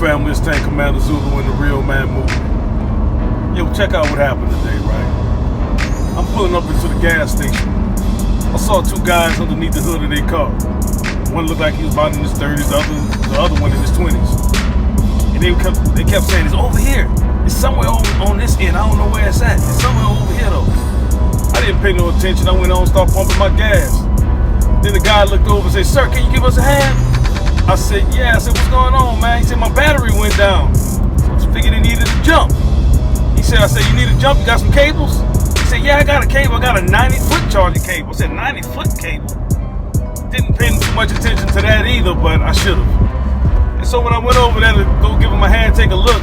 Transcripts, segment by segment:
family, it's Tank Commander Zulu in the Real Man Movement. Yo, check out what happened today, right? I'm pulling up into the gas station. I saw two guys underneath the hood of their car. One looked like he was about in his 30s, the other one in his 20s. And they kept saying, it's over here. It's somewhere on this end. I don't know where it's at. It's somewhere over here though. I didn't pay no attention. I went on and started pumping my gas. Then the guy looked over and said, sir, can you give us a hand? I said, yeah. I said, what's going on, man? He said, my battery went down. So I figured he needed a jump. I said, you need a jump? You got some cables? He said, yeah, I got a cable. I got a 90-foot charging cable. I said, 90-foot cable? Didn't pay too much attention to that either, but I should have. And so when I went over there to go give him a hand, take a look,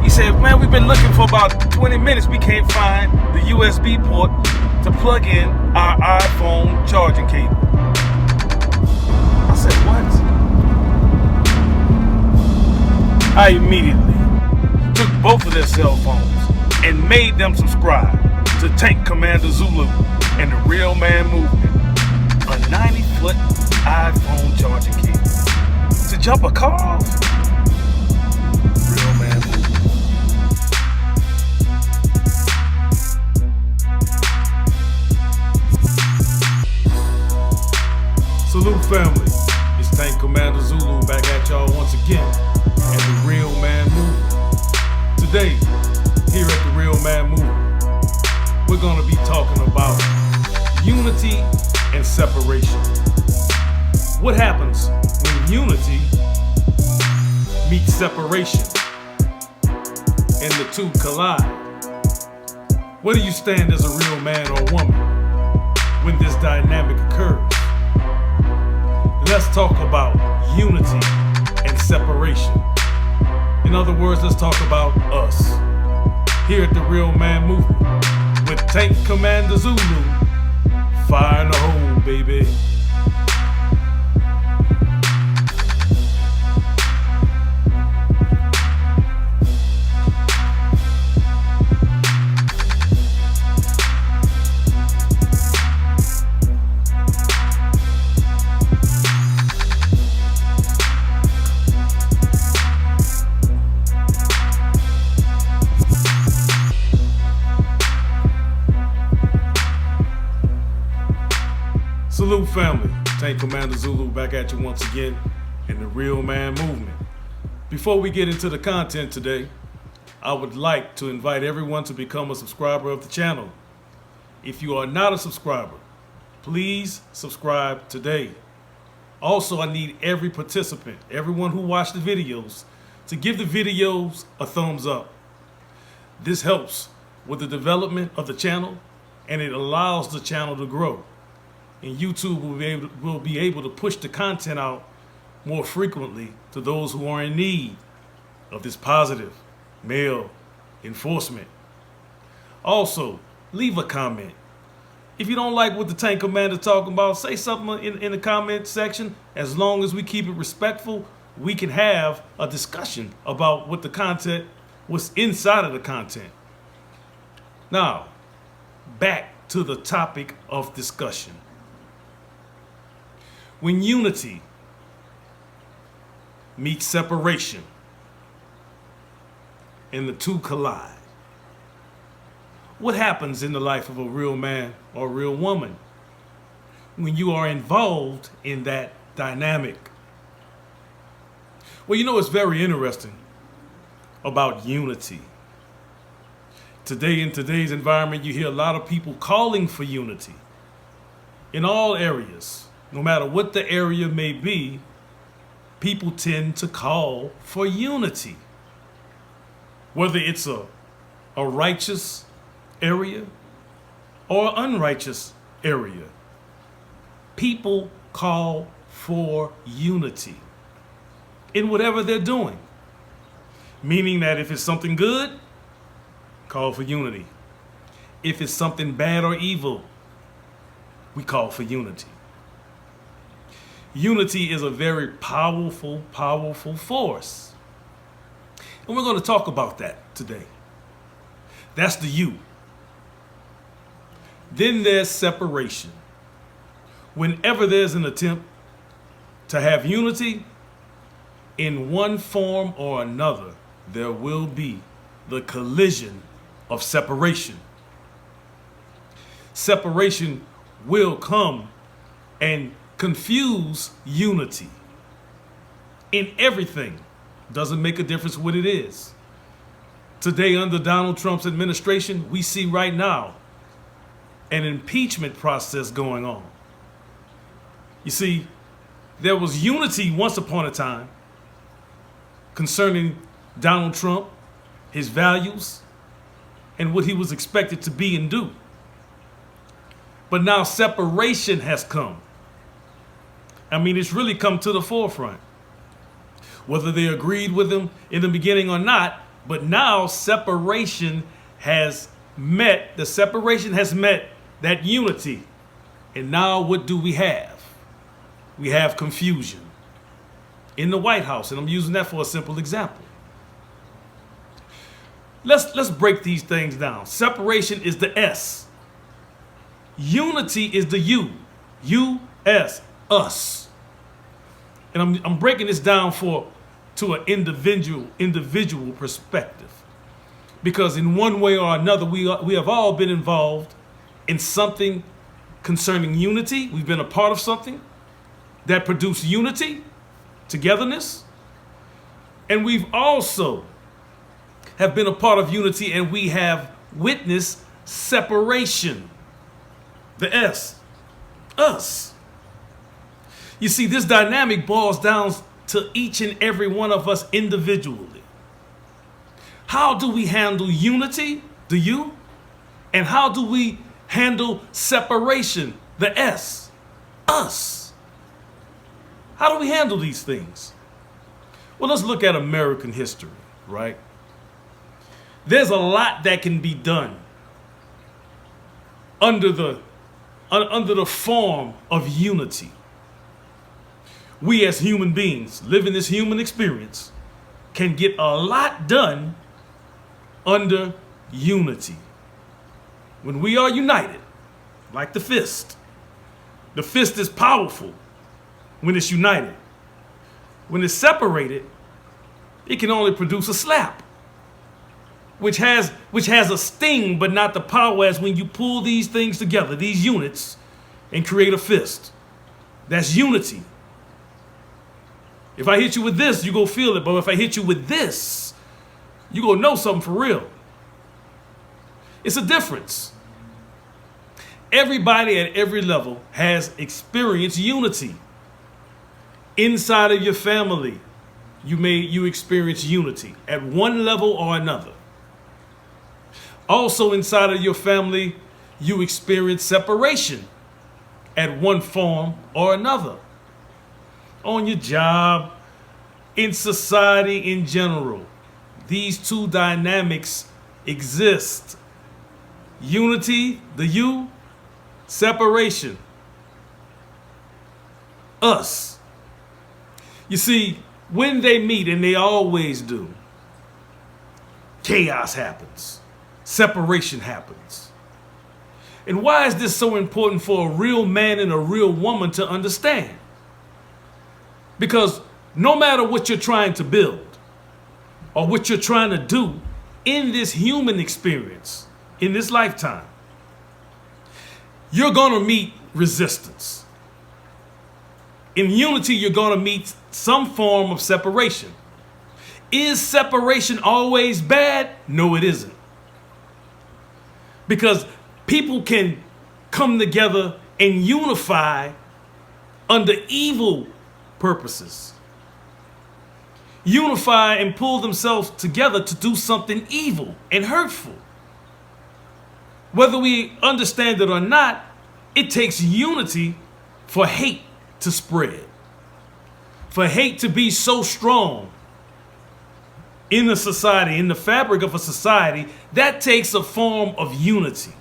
he said, man, we've been looking for about 20 minutes. We can't find the USB port to plug in our iPhone charging cable. I said, what? I immediately took both of their cell phones and made them subscribe to Tank Commander Zulu and the Real Man Movement. A 90-foot iPhone charging cable. To jump a car off? Real Man Movement. Salute family. It's Tank Commander Zulu back at y'all once again and the Real Man Movement. Today, here at the Real Man Movement, we're going to be talking about unity and separation. What happens when unity meets separation and the two collide? Where do you stand as a real man or woman when this dynamic occurs? Let's talk about unity and separation. In other words, let's talk about us here at the Real Man Movement with Tank Commander Zulu. Fire in the hole, baby. Salute family, Tank Commander Zulu back at you once again in the Real Man Movement. Before we get into the content today, I would like to invite everyone to become a subscriber of the channel. If you are not a subscriber, please subscribe today. Also, I need every participant, everyone who watched the videos, to give the videos a thumbs up. This helps with the development of the channel and it allows the channel to grow. And YouTube will be able to push the content out more frequently to those who are in need of this positive male enforcement. Also, leave a comment. If you don't like what the Tank Commander talking about, say something in the comment section. As long as we keep it respectful, we can have a discussion about what the content, what's inside of the content. Now, back to the topic of discussion. When unity meets separation and the two collide, what happens in the life of a real man or a real woman when you are involved in that dynamic? Well, you know, it's very interesting about unity. Today, in today's environment, you hear a lot of people calling for unity in all areas. No matter what the area may be, people tend to call for unity. Whether it's a righteous area or unrighteous area, people call for unity in whatever they're doing. Meaning that if it's something good, call for unity. If it's something bad or evil, we call for unity. Unity is a very powerful, powerful force. And we're going to talk about that today. That's the you. Then there's separation. Whenever there's an attempt to have unity, in one form or another, there will be the collision of separation. Separation will come and confuse unity in everything. Doesn't make a difference what it is. Today, under Donald Trump's administration, we see right now an impeachment process going on. You see, there was unity once upon a time concerning Donald Trump, his values, and what he was expected to be and do. But now separation has come. I mean, it's really come to the forefront. Whether they agreed with him in the beginning or not, but now separation has met that unity. And now what do we have? We have confusion in the White House, and I'm using that for a simple example. Let's break these things down. Separation is the S. Unity is the U. U-S, us. And I'm breaking this down to an individual perspective. Because in one way or another, we have all been involved in something concerning unity. We've been a part of something that produced unity, togetherness. And we've also have been a part of unity, and we have witnessed separation. The S, us. You see, this dynamic boils down to each and every one of us individually. How do we handle unity, the U? And how do we handle separation, the S, us? How do we handle these things? Well, let's look at American history, right? There's a lot that can be done under the form of unity. We as human beings living this human experience can get a lot done under unity. When we are united, like the fist is powerful when it's united. When it's separated, it can only produce a slap, which has a sting, but not the power as when you pull these things together, these units, and create a fist. That's unity. If I hit you with this, you go feel it, but if I hit you with this, you go know something for real. It's a difference. Everybody at every level has experienced unity. Inside of your family, you experience unity at one level or another. Also inside of your family, you experience separation at one form or another. On your job, in society in general, these two dynamics exist. Unity, the U, separation, us. You see, when they meet, and they always do, chaos happens. Separation happens. And why is this so important for a real man and a real woman to understand? Because no matter what you're trying to build or what you're trying to do in this human experience, in this lifetime, you're going to meet resistance. In unity, you're going to meet some form of separation. Is separation always bad? No, it isn't. Because people can come together and unify under evil purposes. Unify and pull themselves together to do something evil and hurtful. Whether we understand it or not, it takes unity for hate to spread. For hate to be so strong in a society, in the fabric of a society, that takes a form of unity.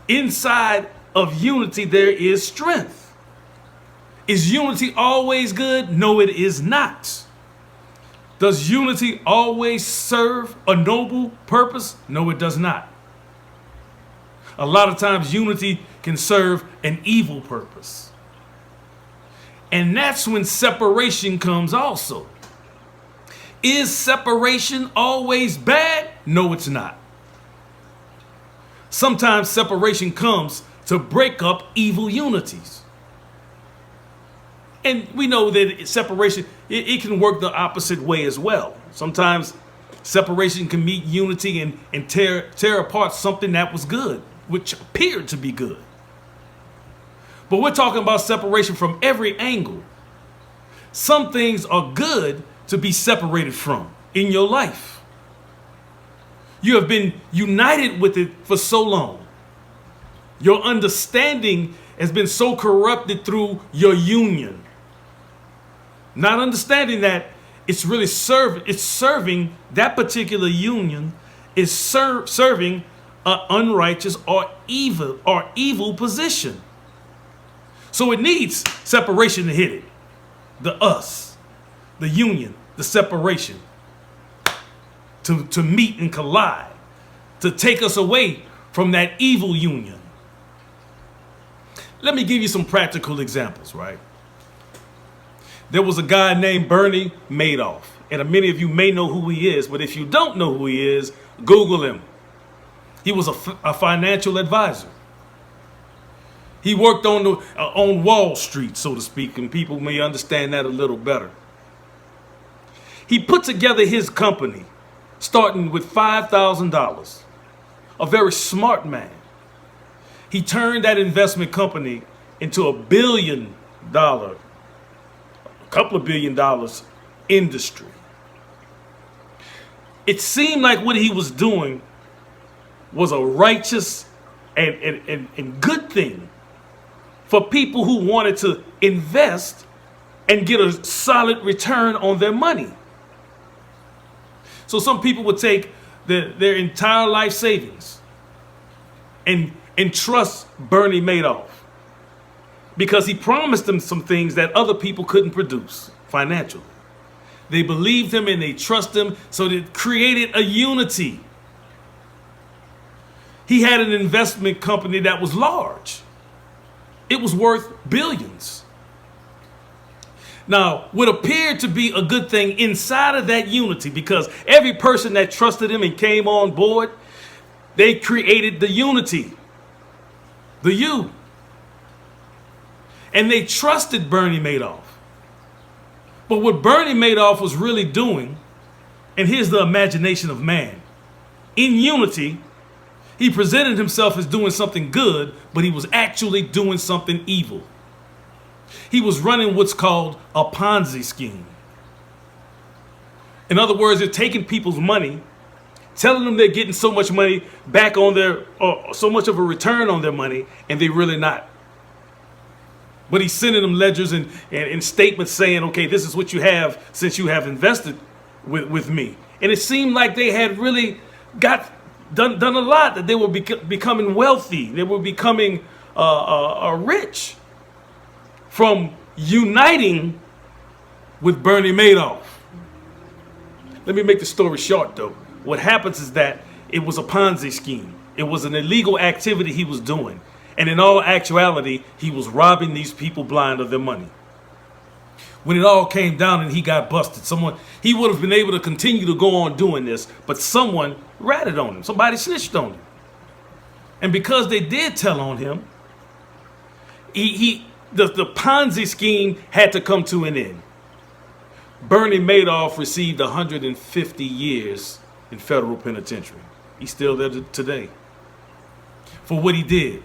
Inside of unity, there is strength. Is unity always good? No, it is not. Does unity always serve a noble purpose? No, it does not. A lot of times unity can serve an evil purpose. And that's when separation comes also. Is separation always bad? No, it's not. Sometimes separation comes to break up evil unities. And we know that separation, it can work the opposite way as well. Sometimes separation can meet unity and tear apart something that was good, which appeared to be good. But we're talking about separation from every angle. Some things are good to be separated from in your life. You have been united with it for so long. Your understanding has been so corrupted through your union. Not understanding that it's really serving that particular union is serving an unrighteous or evil position. So it needs separation to hit it. The us, the union, the separation to meet and collide, to take us away from that evil union. Let me give you some practical examples, right? There was a guy named Bernie Madoff, and many of you may know who he is, but if you don't know who he is, Google him. He was a financial advisor. He worked on Wall Street, so to speak, and people may understand that a little better. He put together his company, starting with $5,000. A very smart man. He turned that investment company into $1 billion, a couple of $1 billion industry. It seemed like what he was doing was a righteous and good thing for people who wanted to invest and get a solid return on their money. So some people would take their entire life savings and trust Bernie Madoff because he promised them some things that other people couldn't produce financially. They believed him and they trust him, so it created a unity. He had an investment company that was large. It was worth billions. Now, what appeared to be a good thing inside of that unity, because every person that trusted him and came on board, they created the unity, the you. And they trusted Bernie Madoff. But what Bernie Madoff was really doing, and here's the imagination of man, in unity, he presented himself as doing something good, but he was actually doing something evil. He was running what's called a Ponzi scheme. In other words, they're taking people's money, telling them they're getting so much money back on or so much of a return on their money, and they're really not. But he's sending them ledgers and statements saying, okay, this is what you have since you have invested with me. And it seemed like they had really done a lot, that they were becoming wealthy. They were becoming rich from uniting with Bernie Madoff. Let me make the story short, though. What happens is that it was a Ponzi scheme. It was an illegal activity he was doing. And in all actuality, he was robbing these people blind of their money. When it all came down and he got busted, he would have been able to continue to go on doing this, but someone ratted on him. Somebody snitched on him. And because they did tell on him, the Ponzi scheme had to come to an end. Bernie Madoff received 150 years in federal penitentiary. He's still there today for what he did.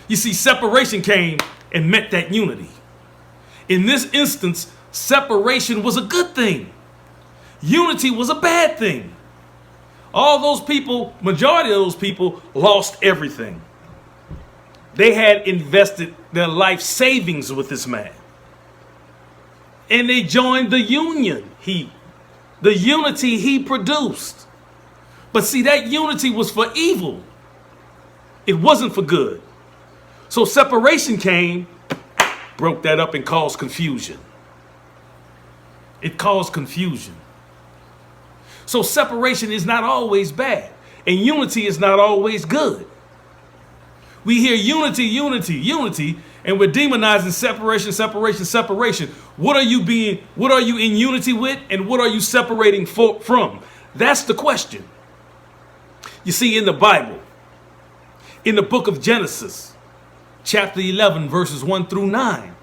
You see, separation came and met that unity. In this instance, separation was a good thing. Unity was a bad thing. All those people, majority of those people, lost everything. They had invested their life savings with this man. And they joined the union, the unity he produced. But see, that unity was for evil. It wasn't for good. So separation came, broke that up, and caused confusion. It caused confusion. So separation is not always bad, and unity is not always good. We hear unity, unity, unity, And we're demonizing separation, separation, separation. What are you in unity with, and what are you separating from? That's the question. You see, in the Bible, in the book of Genesis, chapter 11, verses 1 through 9,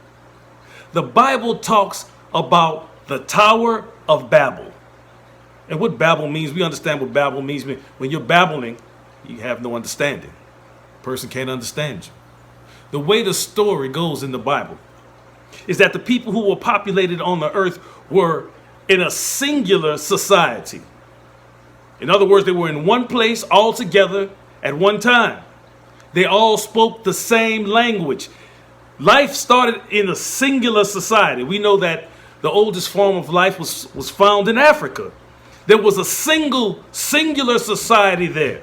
the Bible talks about the Tower of Babel. And what Babel means, we understand what Babel means. When you're babbling, you have no understanding. A person can't understand you. The way the story goes in the Bible is that the people who were populated on the earth were in a singular society. In other words, they were in one place all together at one time. They all spoke the same language. Life started in a singular society. We know that the oldest form of life was found in Africa. There was a singular society there.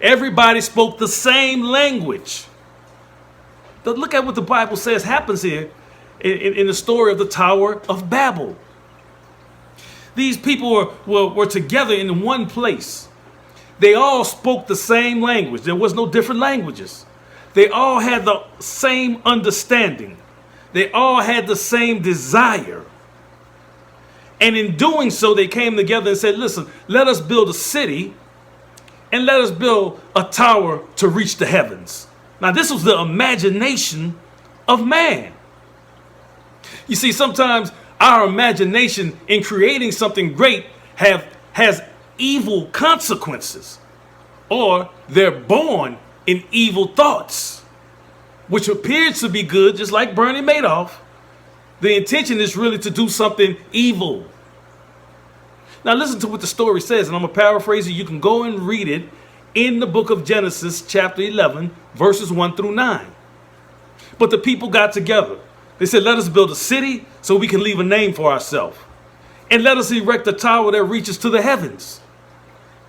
Everybody spoke the same language. Look at what the Bible says happens here in the story of the Tower of Babel. These people were together in one place. They all spoke the same language. There was no different languages. They all had the same understanding. They all had the same desire. And in doing so, they came together and said, listen, let us build a city and let us build a tower to reach the heavens. Now, this was the imagination of man. You see, sometimes our imagination in creating something great has evil consequences, or they're born in evil thoughts, which appears to be good, just like Bernie Madoff. The intention is really to do something evil. Now, listen to what the story says, and I'm going to paraphrase it. You can go and read it in the book of Genesis, chapter 11, verses 1 through 9. But the people got together. They said, let us build a city so we can leave a name for ourselves. And let us erect a tower that reaches to the heavens.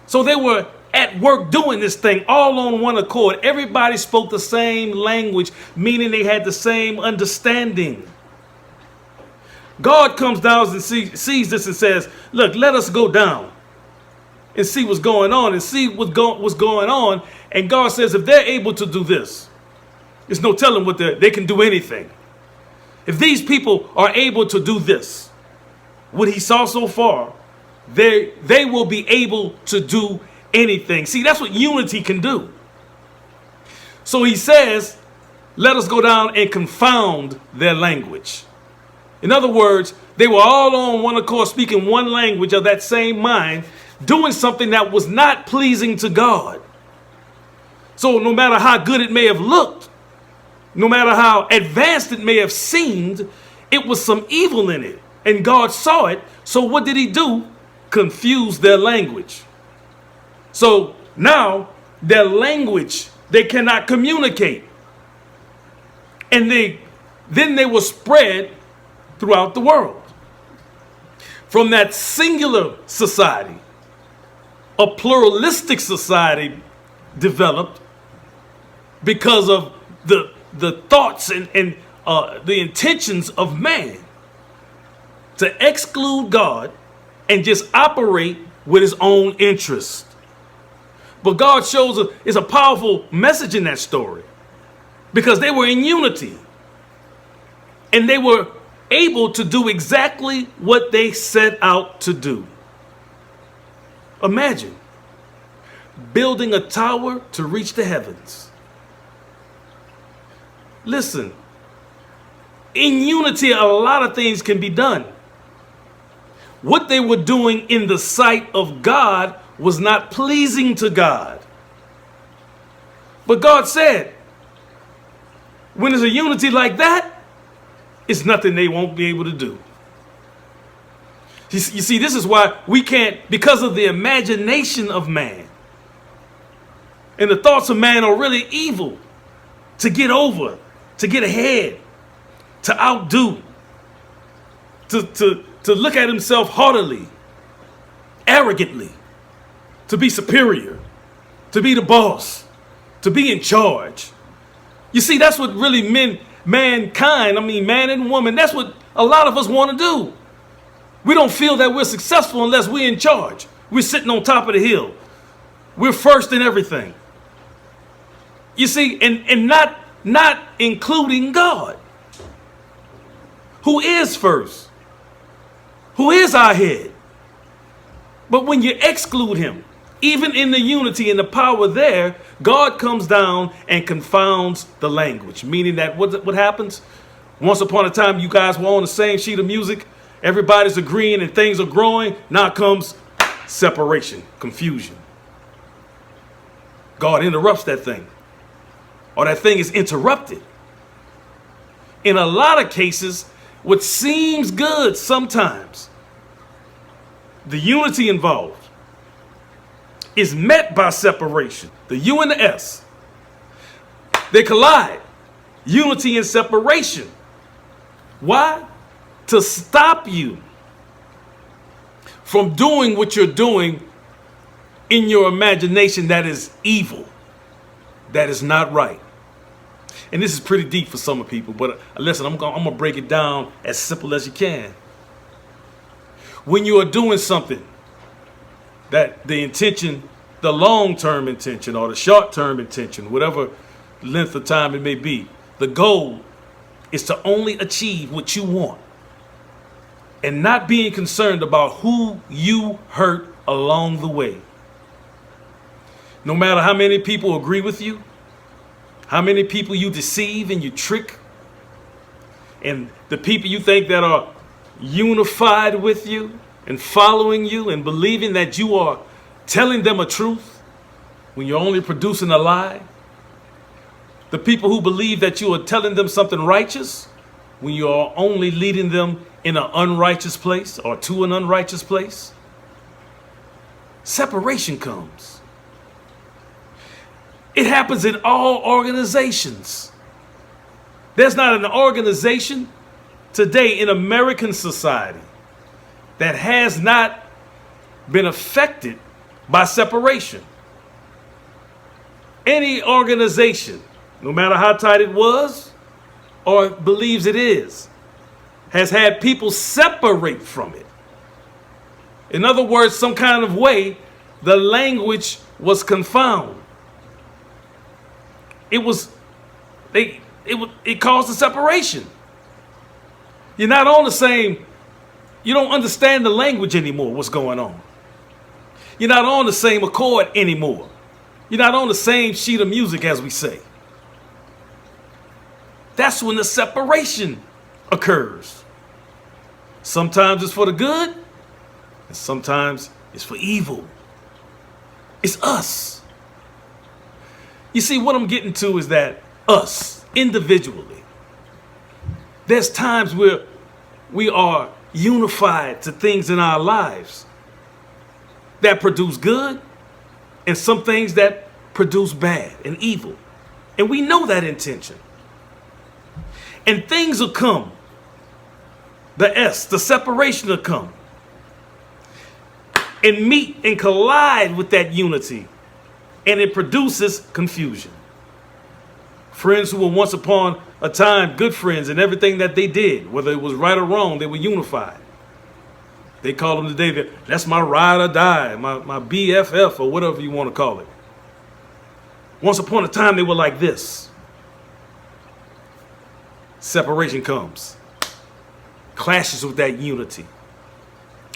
So they were at work doing this thing all on one accord. Everybody spoke the same language, meaning they had the same understanding. God comes down and sees this and says, look, let us go down and see what's going on and see what's going on. And God says, if they're able to do this, there's no telling what they can do anything. If these people are able to do this, what he saw so far, they will be able to do anything. See, that's what unity can do. So he says, let us go down and confound their language. In other words, they were all on one accord, speaking one language of that same mind, doing something that was not pleasing to God. So no matter how good it may have looked, no matter how advanced it may have seemed, it was some evil in it. And God saw it. So what did he do? Confuse their language. So now their language, they cannot communicate. And then they were spread throughout the world. From that singular society, a pluralistic society developed because of the thoughts and the intentions of man to exclude God and just operate with his own interest. But God shows it's a powerful message in that story because they were in unity and they were able to do exactly what they set out to do. Imagine building a tower to reach the heavens. Listen, in unity, a lot of things can be done. What they were doing in the sight of God was not pleasing to God. But God said, when there's a unity like that, it's nothing they won't be able to do. You see, this is why we can't, because of the imagination of man. And the thoughts of man are really evil. To get over, to get ahead, to outdo, to look at himself haughtily, arrogantly, to be superior, to be the boss, to be in charge. You see, that's what really mankind, man and woman, that's what a lot of us want to do. We don't feel that we're successful unless we're in charge. We're sitting on top of the hill. We're first in everything. You see, and not not including God, who is first, who is our head. But when you exclude him, even in the unity and the power there, God comes down and confounds the language. Meaning that what happens? Once upon a time, you guys were on the same sheet of music. Everybody's agreeing and things are growing. Now comes separation, confusion. God interrupts that thing. Or that thing is interrupted. In a lot of cases, what seems good sometimes, the unity involved, is met by separation. The U and the S. They collide. Unity and separation. Why? To stop you from doing what you're doing in your imagination that is evil, that is not right. And this is pretty deep for some people, but listen, I'm gonna break it down as simple as you can. When you are doing something that the intention, the long-term intention or the short-term intention, whatever length of time it may be, the goal is to only achieve what you want and not being concerned about who you hurt along the way. No matter how many people agree with you, how many people you deceive and you trick, and the people you think that are unified with you and following you and believing that you are telling them a truth when you're only producing a lie. The people who believe that you are telling them something righteous when you are only leading them in an unrighteous place or to an unrighteous place. Separation comes. It happens in all organizations. There's not an organization today in American society that has not been affected by separation. Any organization, no matter how tight it was or believes it is, has had people separate from it. In other words, some kind of way, the language was confounded. It caused a separation. You're not on the same, you don't understand the language anymore, what's going on. You're not on the same accord anymore. You're not on the same sheet of music, as we say. That's when the separation occurs. Sometimes it's for the good, and sometimes it's for evil. It's us. You see, what I'm getting to is that us, individually, there's times where we are unified to things in our lives that produce good, and some things that produce bad and evil. And we know that intention. And things will come. The separation will come and meet and collide with that unity. And it produces confusion. Friends who were once upon a time good friends, and everything that they did, whether it was right or wrong, they were unified. They call them today, that's my ride or die, my BFF, or whatever you want to call it. Once upon a time, they were like this. Separation comes. Clashes with that unity.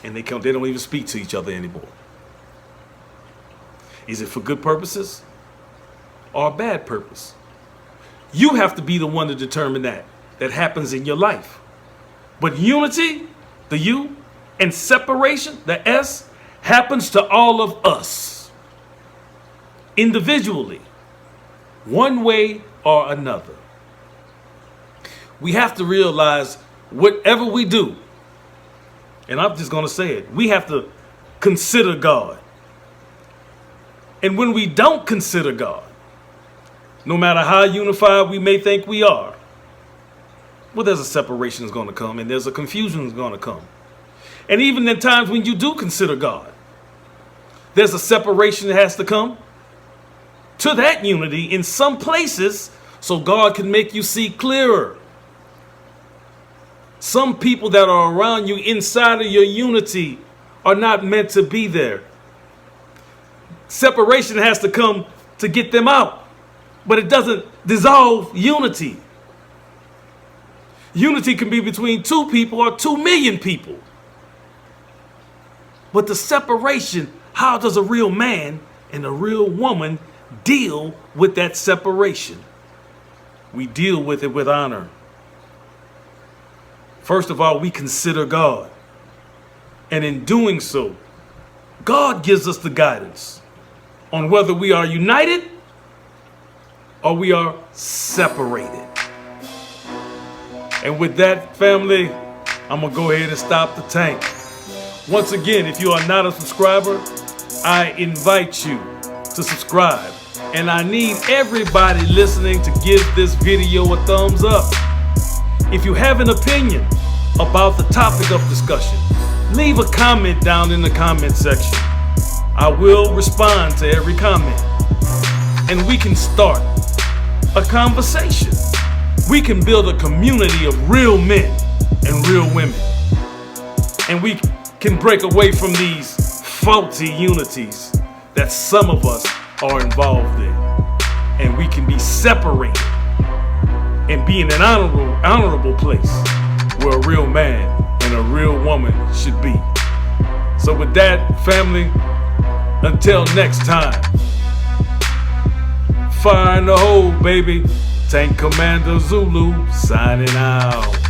And they don't even speak to each other anymore. Is it for good purposes or a bad purpose? You have to be the one to determine that. That happens in your life. But unity, the U, and separation, the S, happens to all of us. Individually. One way or another. We have to realize whatever we do, and I'm just going to say it, we have to consider God. And when we don't consider God, no matter how unified we may think we are, well, there's a separation that's going to come, and there's a confusion that's going to come. And even in times when you do consider God, there's a separation that has to come to that unity in some places so God can make you see clearer. Some people that are around you inside of your unity are not meant to be there. Separation has to come to get them out. but it doesn't dissolve unity. Unity can be between 2 people or 2 million people. But the separation, how does a real man and a real woman deal with that separation? We deal with it with honor. First of all, we consider God. And in doing so, God gives us the guidance on whether we are united or we are separated. And with that, family, I'm going to go ahead and stop the tank. Once again, if you are not a subscriber, I invite you to subscribe. And I need everybody listening to give this video a thumbs up. If you have an opinion about the topic of discussion, leave a comment down in the comment section. I will respond to every comment. And we can start a conversation. We can build a community of real men and real women. And we can break away from these faulty unities that some of us are involved in. And we can be separated and be in an honorable place where a real man and a real woman should be. So with that, family, until next time, fire in the hole, baby. Tank Commander Zulu signing out.